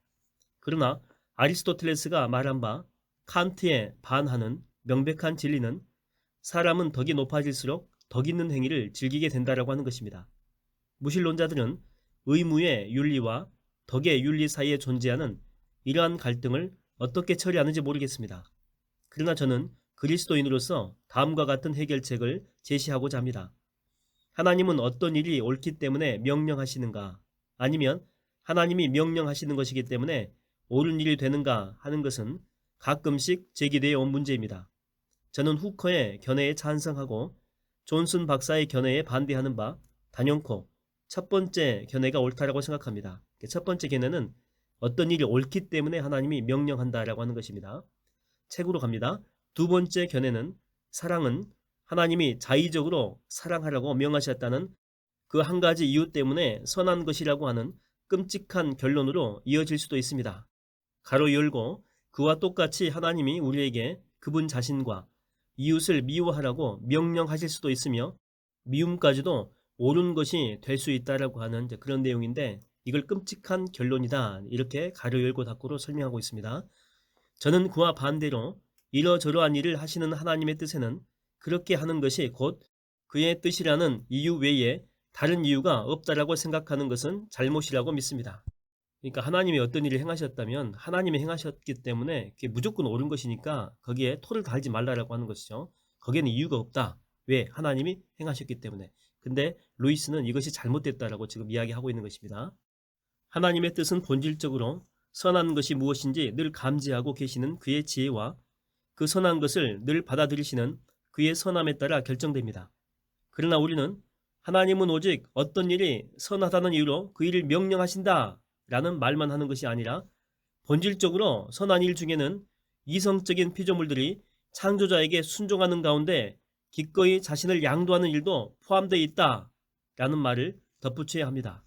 그러나 아리스토텔레스가 말한 바 칸트에 반하는 명백한 진리는 사람은 덕이 높아질수록 덕 있는 행위를 즐기게 된다라고 하는 것입니다. 무신론자들은 의무의 윤리와 덕의 윤리 사이에 존재하는 이러한 갈등을 어떻게 처리하는지 모르겠습니다. 그러나 저는 그리스도인으로서 다음과 같은 해결책을 제시하고자 합니다. 하나님은 어떤 일이 옳기 때문에 명령하시는가, 아니면 하나님이 명령하시는 것이기 때문에 옳은 일이 되는가 하는 것은 가끔씩 제기되어 온 문제입니다. 저는 후커의 견해에 찬성하고 존슨 박사의 견해에 반대하는 바 단연코 첫 번째 견해가 옳다라고 생각합니다. 첫 번째 견해는 어떤 일이 옳기 때문에 하나님이 명령한다라고 하는 것입니다. 책으로 갑니다. 두 번째 견해는 사랑은 하나님이 자의적으로 사랑하라고 명하셨다는 그 한 가지 이유 때문에 선한 것이라고 하는 끔찍한 결론으로 이어질 수도 있습니다. 가로 열고, 그와 똑같이 하나님이 우리에게 그분 자신과 이웃을 미워하라고 명령하실 수도 있으며 미움까지도 옳은 것이 될 수 있다라고 하는 그런 내용인데, 이걸 끔찍한 결론이다 이렇게 가로 열고 닫고로 설명하고 있습니다. 저는 그와 반대로 이러저러한 일을 하시는 하나님의 뜻에는 그렇게 하는 것이 곧 그의 뜻이라는 이유 외에 다른 이유가 없다라고 생각하는 것은 잘못이라고 믿습니다. 그러니까 하나님이 어떤 일을 행하셨다면 하나님이 행하셨기 때문에 그게 무조건 옳은 것이니까 거기에 토를 달지 말라라고 하는 것이죠. 거기에는 이유가 없다. 왜? 하나님이 행하셨기 때문에. 근데 루이스는 이것이 잘못됐다라고 지금 이야기하고 있는 것입니다. 하나님의 뜻은 본질적으로 선한 것이 무엇인지 늘 감지하고 계시는 그의 지혜와 그 선한 것을 늘 받아들이시는 그의 선함에 따라 결정됩니다. 그러나 우리는 하나님은 오직 어떤 일이 선하다는 이유로 그 일을 명령하신다 라는 말만 하는 것이 아니라 본질적으로 선한 일 중에는 이성적인 피조물들이 창조자에게 순종하는 가운데 기꺼이 자신을 양도하는 일도 포함되어 있다 라는 말을 덧붙여야 합니다.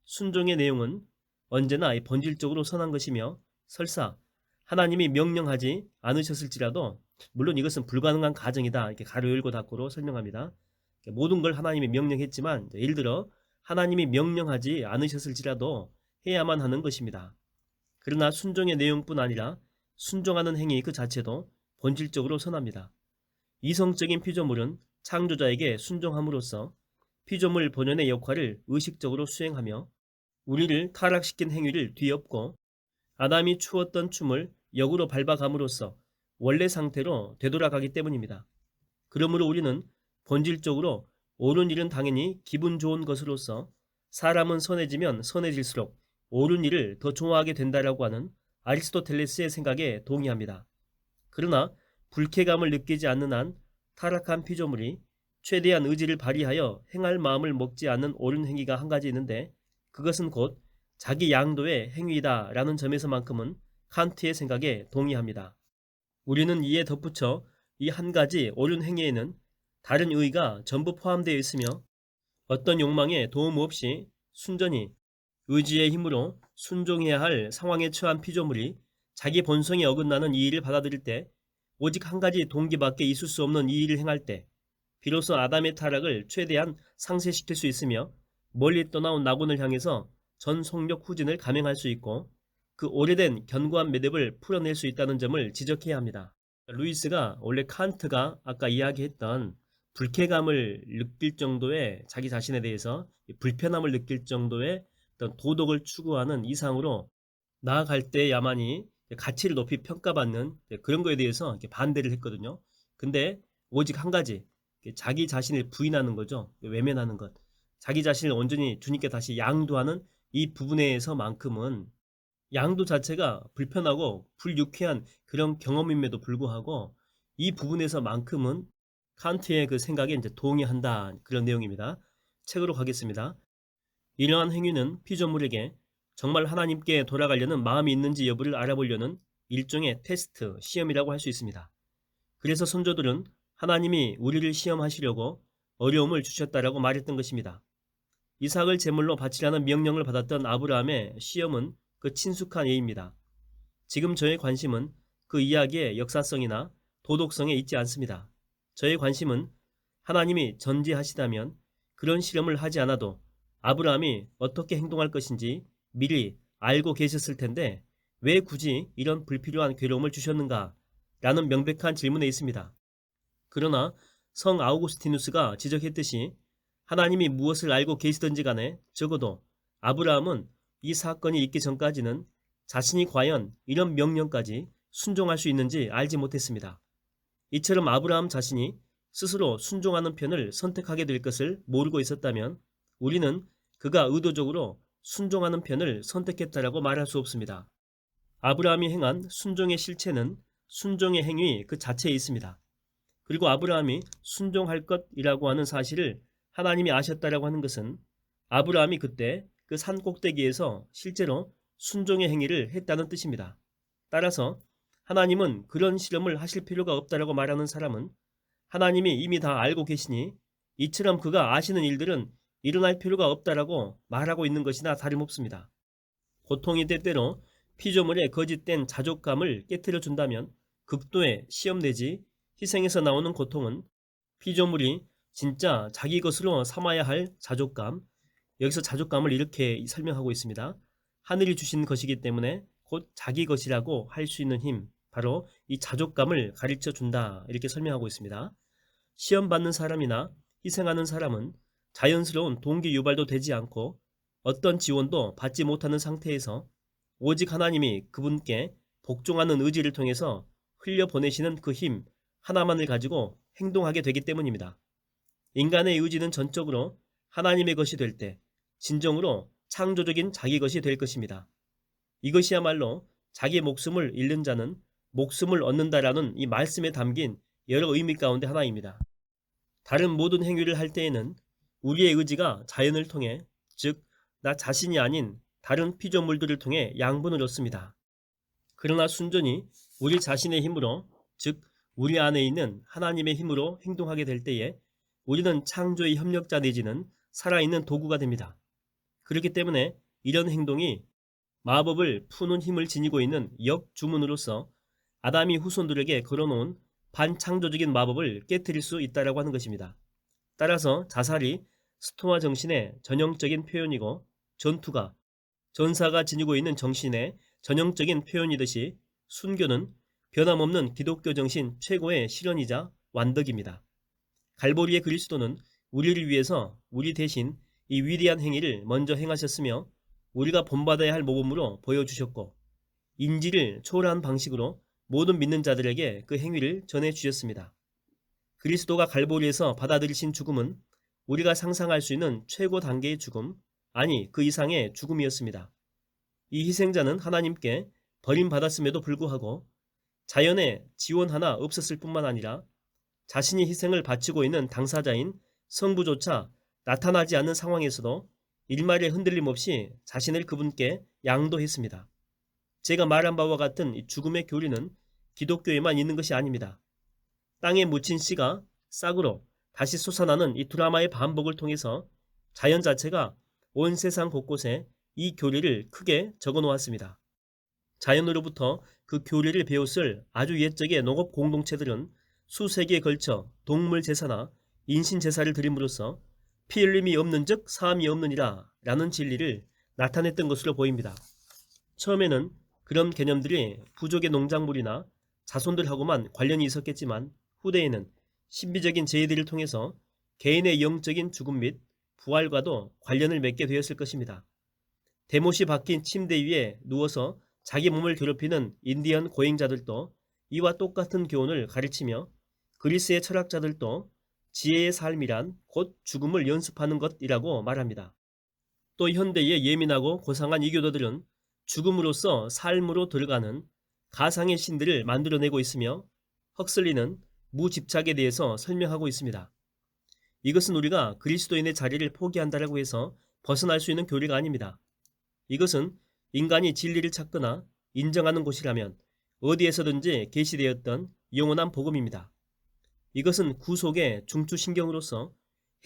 순종의 내용은 언제나 본질적으로 선한 것이며, 설사 하나님이 명령하지 않으셨을지라도, 물론 이것은 불가능한 가정이다 이렇게 가로 열고 닫고로 설명합니다. 모든 걸 하나님이 명령했지만 예를 들어 하나님이 명령하지 않으셨을지라도 해야만 하는 것입니다. 그러나 순종의 내용뿐 아니라 순종하는 행위 그 자체도 본질적으로 선합니다. 이성적인 피조물은 창조자에게 순종함으로써 피조물 본연의 역할을 의식적으로 수행하며 우리를 타락시킨 행위를 뒤엎고 아담이 추었던 춤을 역으로 밟아감으로써 원래 상태로 되돌아가기 때문입니다. 그러므로 우리는 본질적으로 옳은 일은 당연히 기분 좋은 것으로서 사람은 선해지면 선해질수록 옳은 일을 더 좋아하게 된다라고 하는 아리스토텔레스의 생각에 동의합니다. 그러나 불쾌감을 느끼지 않는 한 타락한 피조물이 최대한 의지를 발휘하여 행할 마음을 먹지 않는 옳은 행위가 한 가지 있는데, 그것은 곧 자기 양도의 행위이다 라는 점에서만큼은 칸트의 생각에 동의합니다. 우리는 이에 덧붙여 이 한 가지 옳은 행위에는 다른 의의가 전부 포함되어 있으며 어떤 욕망에 도움 없이 순전히 의지의 힘으로 순종해야 할 상황에 처한 피조물이 자기 본성에 어긋나는 이 일을 받아들일 때, 오직 한 가지 동기밖에 있을 수 없는 이 일을 행할 때 비로소 아담의 타락을 최대한 상쇄시킬 수 있으며 멀리 떠나온 낙원을 향해서 전 속력 후진을 감행할 수 있고 그 오래된 견고한 매듭을 풀어낼 수 있다는 점을 지적해야 합니다. 루이스가 원래 칸트가 아까 이야기했던 불쾌감을 느낄 정도의 자기 자신에 대해서 불편함을 느낄 정도의 어떤 도덕을 추구하는 이상으로 나아갈 때야만이 가치를 높이 평가받는 그런 거에 대해서 반대를 했거든요. 근데 오직 한 가지, 자기 자신을 부인하는 거죠. 외면하는 것. 자기 자신을 온전히 주님께 다시 양도하는 이 부분에서만큼은 양도 자체가 불편하고 불유쾌한 그런 경험임에도 불구하고 이 부분에서만큼은 칸트의 그 생각에 이제 동의한다, 그런 내용입니다. 책으로 가겠습니다. 이러한 행위는 피조물에게 정말 하나님께 돌아가려는 마음이 있는지 여부를 알아보려는 일종의 테스트, 시험이라고 할 수 있습니다. 그래서 선조들은 하나님이 우리를 시험하시려고 어려움을 주셨다라고 말했던 것입니다. 이삭을 제물로 바치라는 명령을 받았던 아브라함의 시험은 그 친숙한 예입니다. 지금 저의 관심은 그 이야기의 역사성이나 도덕성에 있지 않습니다. 저의 관심은 하나님이 전지하시다면 그런 실험을 하지 않아도 아브라함이 어떻게 행동할 것인지 미리 알고 계셨을 텐데 왜 굳이 이런 불필요한 괴로움을 주셨는가? 라는 명백한 질문에 있습니다. 그러나 성 아우구스티누스가 지적했듯이 하나님이 무엇을 알고 계시든지 간에 적어도 아브라함은 이 사건이 있기 전까지는 자신이 과연 이런 명령까지 순종할 수 있는지 알지 못했습니다. 이처럼 아브라함 자신이 스스로 순종하는 편을 선택하게 될 것을 모르고 있었다면 우리는 그가 의도적으로 순종하는 편을 선택했다라고 말할 수 없습니다. 아브라함이 행한 순종의 실체는 순종의 행위 그 자체에 있습니다. 그리고 아브라함이 순종할 것이라고 하는 사실을 하나님이 아셨다라고 하는 것은 아브라함이 그때 그 산 꼭대기에서 실제로 순종의 행위를 했다는 뜻입니다. 따라서 하나님은 그런 실험을 하실 필요가 없다라고 말하는 사람은 하나님이 이미 다 알고 계시니 이처럼 그가 아시는 일들은 일어날 필요가 없다라고 말하고 있는 것이나 다름없습니다. 고통이 때때로 피조물의 거짓된 자족감을 깨트려 준다면 극도의 시험 내지 희생에서 나오는 고통은 피조물이 진짜 자기 것으로 삼아야 할 자족감, 여기서 자족감을 이렇게 설명하고 있습니다. 하늘이 주신 것이기 때문에 곧 자기 것이라고 할 수 있는 힘, 바로 이 자족감을 가르쳐 준다, 이렇게 설명하고 있습니다. 시험받는 사람이나 희생하는 사람은 자연스러운 동기 유발도 되지 않고 어떤 지원도 받지 못하는 상태에서 오직 하나님이 그분께 복종하는 의지를 통해서 흘려보내시는 그 힘 하나만을 가지고 행동하게 되기 때문입니다. 인간의 의지는 전적으로 하나님의 것이 될 때 진정으로 창조적인 자기 것이 될 것입니다. 이것이야말로 자기 목숨을 잃는 자는 목숨을 얻는다라는 이 말씀에 담긴 여러 의미 가운데 하나입니다. 다른 모든 행위를 할 때에는 우리의 의지가 자연을 통해, 즉 나 자신이 아닌 다른 피조물들을 통해 양분을 얻습니다. 그러나 순전히 우리 자신의 힘으로, 즉 우리 안에 있는 하나님의 힘으로 행동하게 될 때에 우리는 창조의 협력자 내지는 살아있는 도구가 됩니다. 그렇기 때문에 이런 행동이 마법을 푸는 힘을 지니고 있는 역주문으로서 아담이 후손들에게 걸어놓은 반창조적인 마법을 깨뜨릴 수 있다라고 하는 것입니다. 따라서 자살이 스토아 정신의 전형적인 표현이고 전투가 전사가 지니고 있는 정신의 전형적인 표현이듯이 순교는 변함없는 기독교 정신 최고의 실현이자 완덕입니다. 갈보리의 그리스도는 우리를 위해서 우리 대신 이 위대한 행위를 먼저 행하셨으며 우리가 본받아야 할 모범으로 보여주셨고 인지를 초월한 방식으로 모든 믿는 자들에게 그 행위를 전해주셨습니다. 그리스도가 갈보리에서 받아들이신 죽음은 우리가 상상할 수 있는 최고 단계의 죽음, 아니 그 이상의 죽음이었습니다. 이 희생자는 하나님께 버림받았음에도 불구하고 자연의 지원 하나 없었을 뿐만 아니라 자신이 희생을 바치고 있는 당사자인 성부조차 나타나지 않는 상황에서도 일말의 흔들림 없이 자신을 그분께 양도했습니다. 제가 말한 바와 같은 이 죽음의 교리는 기독교에만 있는 것이 아닙니다. 땅에 묻힌 씨가 싹으로 다시 솟아나는 이 드라마의 반복을 통해서 자연 자체가 온 세상 곳곳에 이 교리를 크게 적어 놓았습니다. 자연으로부터 그 교리를 배웠을 아주 옛적의 농업 공동체들은 수세기에 걸쳐 동물 제사나 인신 제사를 드림으로써 피 흘림이 없는즉 사함이 없느니라 라는 진리를 나타냈던 것으로 보입니다. 처음에는 그런 개념들이 부족의 농작물이나 자손들하고만 관련이 있었겠지만 후대에는 신비적인 제의들을 통해서 개인의 영적인 죽음 및 부활과도 관련을 맺게 되었을 것입니다. 대못이 박힌 침대 위에 누워서 자기 몸을 괴롭히는 인디언 고행자들도 이와 똑같은 교훈을 가르치며 그리스의 철학자들도 지혜의 삶이란 곧 죽음을 연습하는 것이라고 말합니다. 또 현대의 예민하고 고상한 이교도들은 죽음으로써 삶으로 들어가는 가상의 신들을 만들어내고 있으며 헉슬리는 무집착에 대해서 설명하고 있습니다. 이것은 우리가 그리스도인의 자리를 포기한다라고 해서 벗어날 수 있는 교리가 아닙니다. 이것은 인간이 진리를 찾거나 인정하는 곳이라면 어디에서든지 계시되었던 영원한 복음입니다. 이것은 구속의 중추신경으로서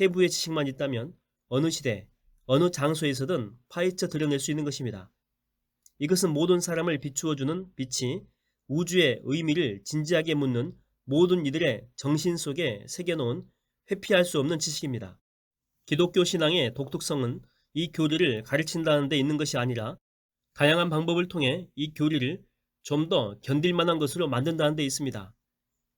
해부의 지식만 있다면 어느 시대, 어느 장소에서든 파헤쳐 드러낼 수 있는 것입니다. 이것은 모든 사람을 비추어주는 빛이 우주의 의미를 진지하게 묻는 모든 이들의 정신 속에 새겨놓은 회피할 수 없는 지식입니다. 기독교 신앙의 독특성은 이 교리를 가르친다는 데 있는 것이 아니라 다양한 방법을 통해 이 교리를 좀 더 견딜 만한 것으로 만든다는 데 있습니다.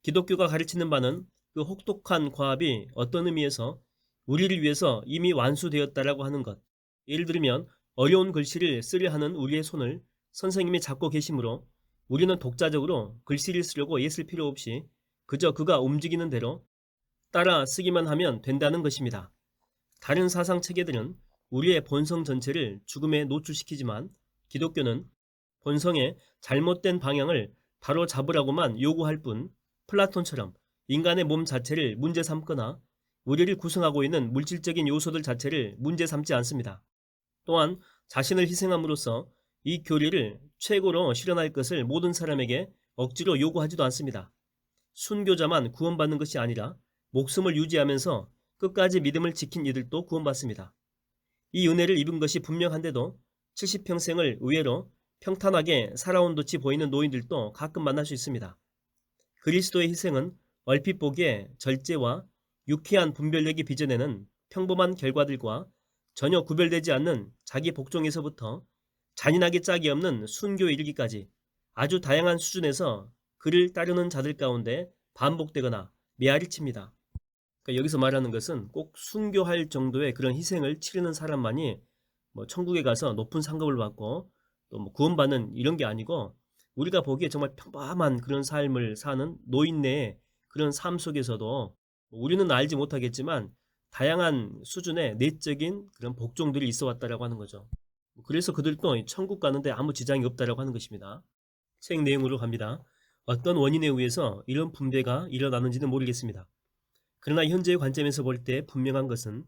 기독교가 가르치는 바는 그 혹독한 과합이 어떤 의미에서 우리를 위해서 이미 완수되었다라고 하는 것. 예를 들면 어려운 글씨를 쓰려 하는 우리의 손을 선생님이 잡고 계시므로 우리는 독자적으로 글씨를 쓰려고 애쓸 필요 없이 그저 그가 움직이는 대로 따라 쓰기만 하면 된다는 것입니다. 다른 사상 체계들은 우리의 본성 전체를 죽음에 노출시키지만 기독교는 본성의 잘못된 방향을 바로 잡으라고만 요구할 뿐 플라톤처럼 인간의 몸 자체를 문제 삼거나 우리를 구성하고 있는 물질적인 요소들 자체를 문제 삼지 않습니다. 또한 자신을 희생함으로써 이 교리를 최고로 실현할 것을 모든 사람에게 억지로 요구하지도 않습니다. 순교자만 구원받는 것이 아니라 목숨을 유지하면서 끝까지 믿음을 지킨 이들도 구원받습니다. 이 은혜를 입은 것이 분명한데도 70평생을 의외로 평탄하게 살아온 듯이 보이는 노인들도 가끔 만날 수 있습니다. 그리스도의 희생은 얼핏 보기에 절제와 유쾌한 분별력이 빚어내는 평범한 결과들과 전혀 구별되지 않는 자기 복종에서부터 잔인하게 짝이 없는 순교에 이르기까지 아주 다양한 수준에서 그를 따르는 자들 가운데 반복되거나 메아리 칩니다. 그러니까 여기서 말하는 것은 꼭 순교할 정도의 그런 희생을 치르는 사람만이 천국에 가서 높은 상급을 받고 또 구원받는 이런 게 아니고 우리가 보기에 정말 평범한 그런 삶을 사는 노인네의 그런 삶 속에서도 우리는 알지 못하겠지만 다양한 수준의 내적인 그런 복종들이 있어 왔다라고 하는 거죠. 그래서 그들도 천국 가는데 아무 지장이 없다라고 하는 것입니다. 책 내용으로 갑니다. 어떤 원인에 의해서 이런 분배가 일어나는지는 모르겠습니다. 그러나 현재의 관점에서 볼 때 분명한 것은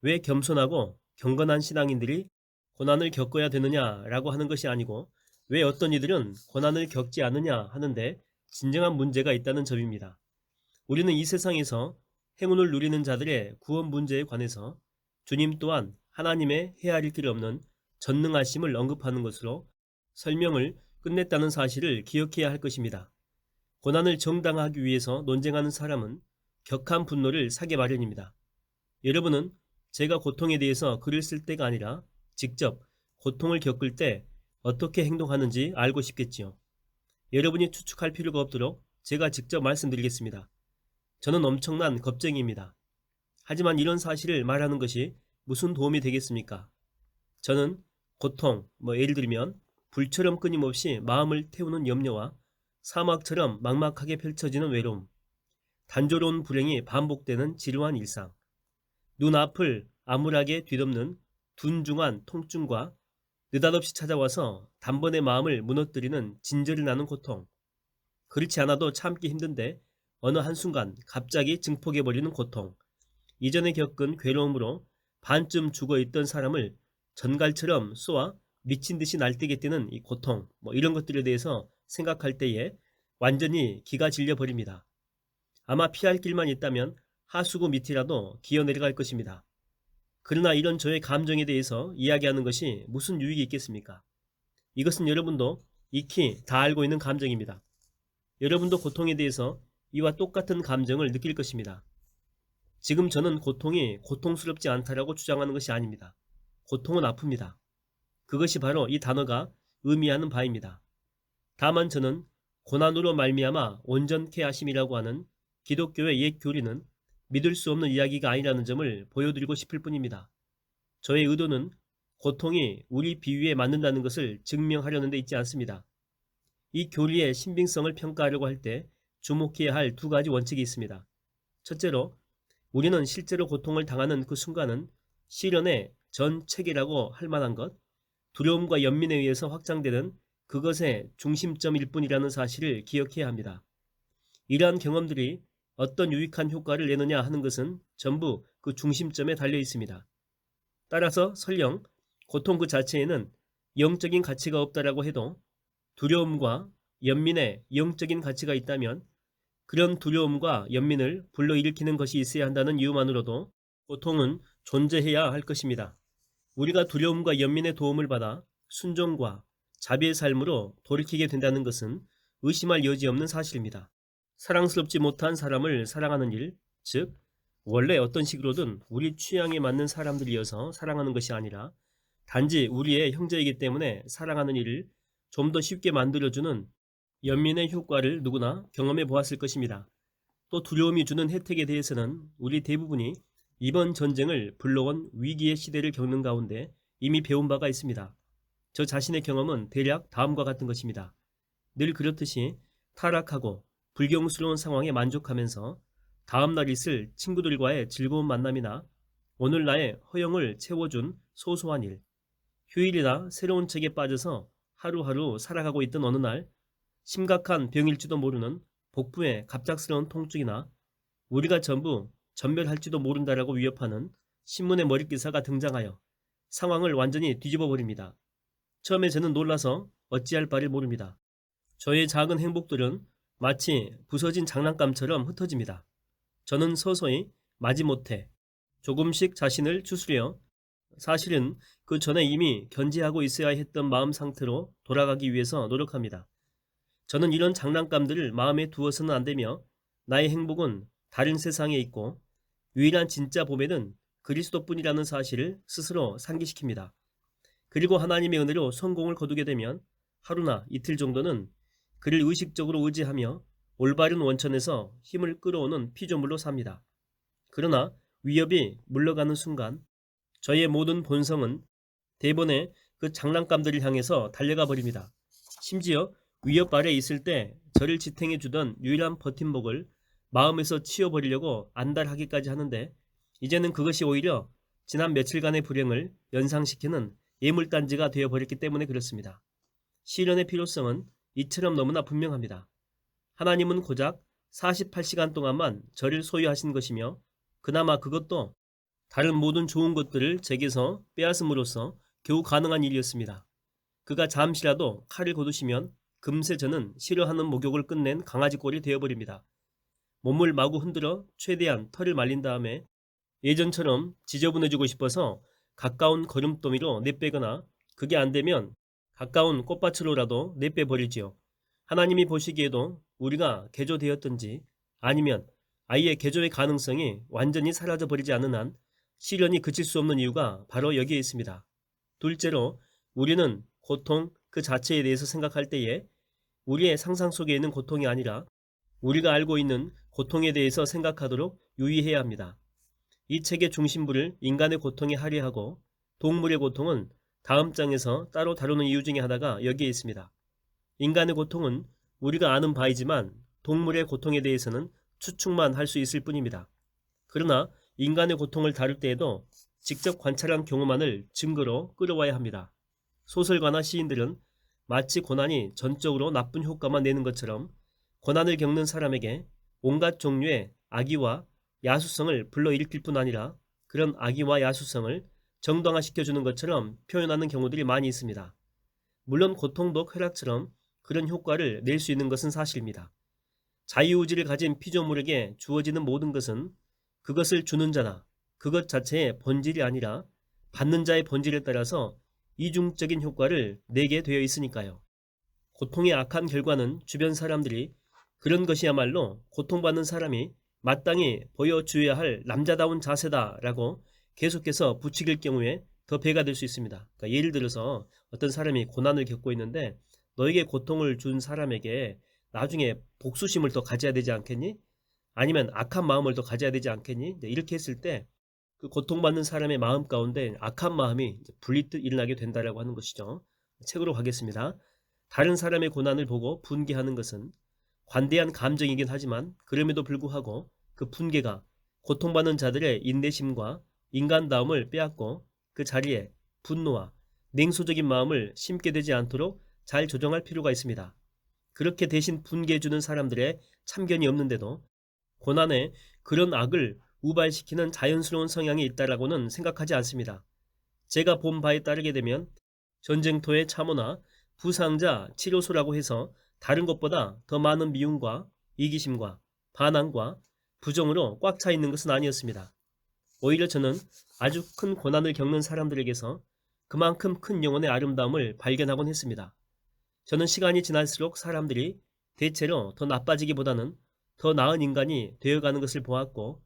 왜 겸손하고 경건한 신앙인들이 고난을 겪어야 되느냐라고 하는 것이 아니고 왜 어떤 이들은 고난을 겪지 않느냐 하는데 진정한 문제가 있다는 점입니다. 우리는 이 세상에서 행운을 누리는 자들의 구원 문제에 관해서 주님 또한 하나님의 헤아릴 길 없는 전능하심을 언급하는 것으로 설명을 끝냈다는 사실을 기억해야 할 것입니다. 고난을 정당화하기 위해서 논쟁하는 사람은 격한 분노를 사게 마련입니다. 여러분은 제가 고통에 대해서 글을 쓸 때가 아니라 직접 고통을 겪을 때 어떻게 행동하는지 알고 싶겠지요. 여러분이 추측할 필요가 없도록 제가 직접 말씀드리겠습니다. 저는 엄청난 겁쟁이입니다. 하지만 이런 사실을 말하는 것이 무슨 도움이 되겠습니까? 저는 고통, 예를 들면 불처럼 끊임없이 마음을 태우는 염려와 사막처럼 막막하게 펼쳐지는 외로움, 단조로운 불행이 반복되는 지루한 일상, 눈앞을 암울하게 뒤덮는 둔중한 통증과 느닷없이 찾아와서 단번에 마음을 무너뜨리는 진저리 나는 고통, 그렇지 않아도 참기 힘든데 어느 한순간 갑자기 증폭해버리는 고통, 이전에 겪은 괴로움으로 반쯤 죽어있던 사람을 전갈처럼 쏘아 미친 듯이 날뛰게 뛰는 이 고통, 이런 것들에 대해서 생각할 때에 완전히 기가 질려버립니다. 아마 피할 길만 있다면 하수구 밑이라도 기어 내려갈 것입니다. 그러나 이런 저의 감정에 대해서 이야기하는 것이 무슨 유익이 있겠습니까? 이것은 여러분도 익히 다 알고 있는 감정입니다. 여러분도 고통에 대해서 이와 똑같은 감정을 느낄 것입니다. 지금 저는 고통이 고통스럽지 않다라고 주장하는 것이 아닙니다. 고통은 아픕니다. 그것이 바로 이 단어가 의미하는 바입니다. 다만 저는 고난으로 말미암아 온전케 하심이라고 하는 기독교의 옛 교리는 믿을 수 없는 이야기가 아니라는 점을 보여드리고 싶을 뿐입니다. 저의 의도는 고통이 우리 비유에 맞는다는 것을 증명하려는 데 있지 않습니다. 이 교리의 신빙성을 평가하려고 할 때 주목해야 할 두 가지 원칙이 있습니다. 첫째로 우리는 실제로 고통을 당하는 그 순간은 시련의 전 체계라고 할 만한 것, 두려움과 연민에 의해서 확장되는 그것의 중심점일 뿐이라는 사실을 기억해야 합니다. 이러한 경험들이 어떤 유익한 효과를 내느냐 하는 것은 전부 그 중심점에 달려 있습니다. 따라서 설령 고통 그 자체에는 영적인 가치가 없다라고 해도 두려움과 연민에 영적인 가치가 있다면 그런 두려움과 연민을 불러일으키는 것이 있어야 한다는 이유만으로도 고통은 존재해야 할 것입니다. 우리가 두려움과 연민의 도움을 받아 순종과 자비의 삶으로 돌이키게 된다는 것은 의심할 여지 없는 사실입니다. 사랑스럽지 못한 사람을 사랑하는 일, 즉 원래 어떤 식으로든 우리 취향에 맞는 사람들이어서 사랑하는 것이 아니라 단지 우리의 형제이기 때문에 사랑하는 일을 좀 더 쉽게 만들어주는 연민의 효과를 누구나 경험해 보았을 것입니다. 또 두려움이 주는 혜택에 대해서는 우리 대부분이 이번 전쟁을 불러온 위기의 시대를 겪는 가운데 이미 배운 바가 있습니다. 저 자신의 경험은 대략 다음과 같은 것입니다. 늘 그렇듯이 타락하고 불경스러운 상황에 만족하면서 다음날 있을 친구들과의 즐거운 만남이나 오늘 나의 허영을 채워준 소소한 일, 휴일이나 새로운 책에 빠져서 하루하루 살아가고 있던 어느 날 심각한 병일지도 모르는 복부의 갑작스러운 통증이나 우리가 전부 전멸할지도 모른다라고 위협하는 신문의 머릿기사가 등장하여 상황을 완전히 뒤집어 버립니다. 처음에 저는 놀라서 어찌할 바를 모릅니다. 저의 작은 행복들은 마치 부서진 장난감처럼 흩어집니다. 저는 서서히 마지못해 조금씩 자신을 추스려 사실은 그 전에 이미 견제하고 있어야 했던 마음 상태로 돌아가기 위해서 노력합니다. 저는 이런 장난감들을 마음에 두어서는 안 되며 나의 행복은 다른 세상에 있고 유일한 진짜 봄에는 그리스도뿐이라는 사실을 스스로 상기시킵니다. 그리고 하나님의 은혜로 성공을 거두게 되면 하루나 이틀 정도는 그를 의식적으로 의지하며 올바른 원천에서 힘을 끌어오는 피조물로 삽니다. 그러나 위협이 물러가는 순간 저의 모든 본성은 대번에 그 장난감들을 향해서 달려가 버립니다. 심지어 위협 아래 있을 때 저를 지탱해 주던 유일한 버팀목을 마음에서 치워버리려고 안달하기까지 하는데 이제는 그것이 오히려 지난 며칠간의 불행을 연상시키는 예물단지가 되어버렸기 때문에 그렇습니다. 시련의 필요성은 이처럼 너무나 분명합니다. 하나님은 고작 48시간 동안만 저를 소유하신 것이며 그나마 그것도 다른 모든 좋은 것들을 제게서 빼앗음으로써 겨우 가능한 일이었습니다. 그가 잠시라도 칼을 거두시면 금세 저는 싫어하는 목욕을 끝낸 강아지 꼴이 되어버립니다. 몸을 마구 흔들어 최대한 털을 말린 다음에 예전처럼 지저분해지고 싶어서 가까운 거름더미로 내빼거나 그게 안되면 가까운 꽃밭으로라도 내빼버리지요. 하나님이 보시기에도 우리가 개조되었든지 아니면 아예 개조의 가능성이 완전히 사라져버리지 않는 한 시련이 그칠 수 없는 이유가 바로 여기에 있습니다. 둘째로 우리는 고통 그 자체에 대해서 생각할 때에 우리의 상상 속에 있는 고통이 아니라 우리가 알고 있는 고통에 대해서 생각하도록 유의해야 합니다. 이 책의 중심부를 인간의 고통에 할애하고 동물의 고통은 다음 장에서 따로 다루는 이유 중에 하나가 여기에 있습니다. 인간의 고통은 우리가 아는 바이지만 동물의 고통에 대해서는 추측만 할 수 있을 뿐입니다. 그러나 인간의 고통을 다룰 때에도 직접 관찰한 경험만을 증거로 끌어와야 합니다. 소설가나 시인들은 마치 고난이 전적으로 나쁜 효과만 내는 것처럼 고난을 겪는 사람에게 온갖 종류의 악의와 야수성을 불러일으킬 뿐 아니라 그런 악의와 야수성을 정당화시켜주는 것처럼 표현하는 경우들이 많이 있습니다. 물론 고통도 쾌락처럼 그런 효과를 낼 수 있는 것은 사실입니다. 자유의지를 가진 피조물에게 주어지는 모든 것은 그것을 주는 자나 그것 자체의 본질이 아니라 받는 자의 본질에 따라서 이중적인 효과를 내게 되어 있으니까요. 고통의 악한 결과는 주변 사람들이 그런 것이야말로 고통받는 사람이 마땅히 보여줘야 할 남자다운 자세다라고 계속해서 부추길 경우에 더 배가 될 수 있습니다. 그러니까 예를 들어서 어떤 사람이 고난을 겪고 있는데 너에게 고통을 준 사람에게 나중에 복수심을 더 가져야 되지 않겠니? 아니면 악한 마음을 더 가져야 되지 않겠니? 이렇게 했을 때 그 고통받는 사람의 마음 가운데 악한 마음이 불리듯 일어나게 된다라고 하는 것이죠. 책으로 가겠습니다. 다른 사람의 고난을 보고 분개하는 것은 관대한 감정이긴 하지만 그럼에도 불구하고 그 분개가 고통받는 자들의 인내심과 인간다움을 빼앗고 그 자리에 분노와 냉소적인 마음을 심게 되지 않도록 잘 조정할 필요가 있습니다. 그렇게 대신 분개해주는 사람들의 참견이 없는데도 고난에 그런 악을 우발시키는 자연스러운 성향이 있다라고는 생각하지 않습니다. 제가 본 바에 따르게 되면 전쟁터의 참호나 부상자 치료소라고 해서 다른 것보다 더 많은 미움과 이기심과 반항과 부정으로 꽉 차 있는 것은 아니었습니다. 오히려 저는 아주 큰 고난을 겪는 사람들에게서 그만큼 큰 영혼의 아름다움을 발견하곤 했습니다. 저는 시간이 지날수록 사람들이 대체로 더 나빠지기보다는 더 나은 인간이 되어가는 것을 보았고,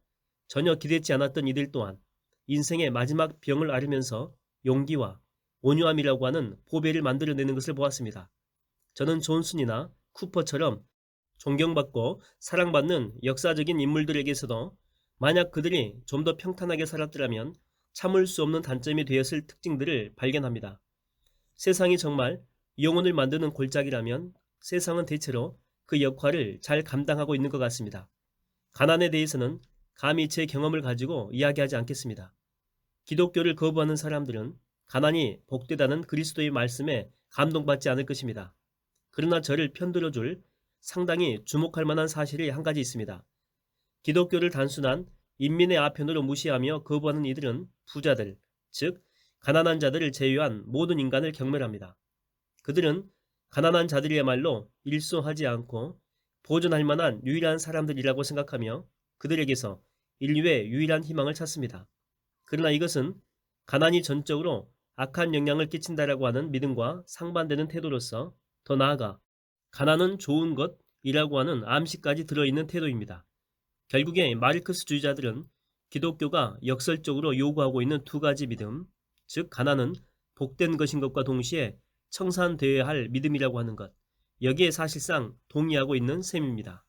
전혀 기대치 않았던 이들 또한 인생의 마지막 병을 앓으면서 용기와 온유함이라고 하는 보배를 만들어내는 것을 보았습니다. 저는 존슨이나 쿠퍼처럼 존경받고 사랑받는 역사적인 인물들에게서도 만약 그들이 좀 더 평탄하게 살았더라면 참을 수 없는 단점이 되었을 특징들을 발견합니다. 세상이 정말 영혼을 만드는 골짜기라면 세상은 대체로 그 역할을 잘 감당하고 있는 것 같습니다. 가난에 대해서는 감히 제 경험을 가지고 이야기하지 않겠습니다. 기독교를 거부하는 사람들은 가난이 복되다는 그리스도의 말씀에 감동받지 않을 것입니다. 그러나 저를 편들어줄 상당히 주목할 만한 사실이 한 가지 있습니다. 기독교를 단순한 인민의 아편으로 무시하며 거부하는 이들은 부자들, 즉 가난한 자들을 제외한 모든 인간을 경멸합니다. 그들은 가난한 자들이야말로 일소하지 않고 보존할 만한 유일한 사람들이라고 생각하며 그들에게서 인류의 유일한 희망을 찾습니다. 그러나 이것은 가난이 전적으로 악한 영향을 끼친다라고 하는 믿음과 상반되는 태도로서 더 나아가 가난은 좋은 것이라고 하는 암시까지 들어있는 태도입니다. 결국에 마르크스주의자들은 기독교가 역설적으로 요구하고 있는 두 가지 믿음, 즉 가난은 복된 것인 것과 동시에 청산되어야 할 믿음이라고 하는 것, 여기에 사실상 동의하고 있는 셈입니다.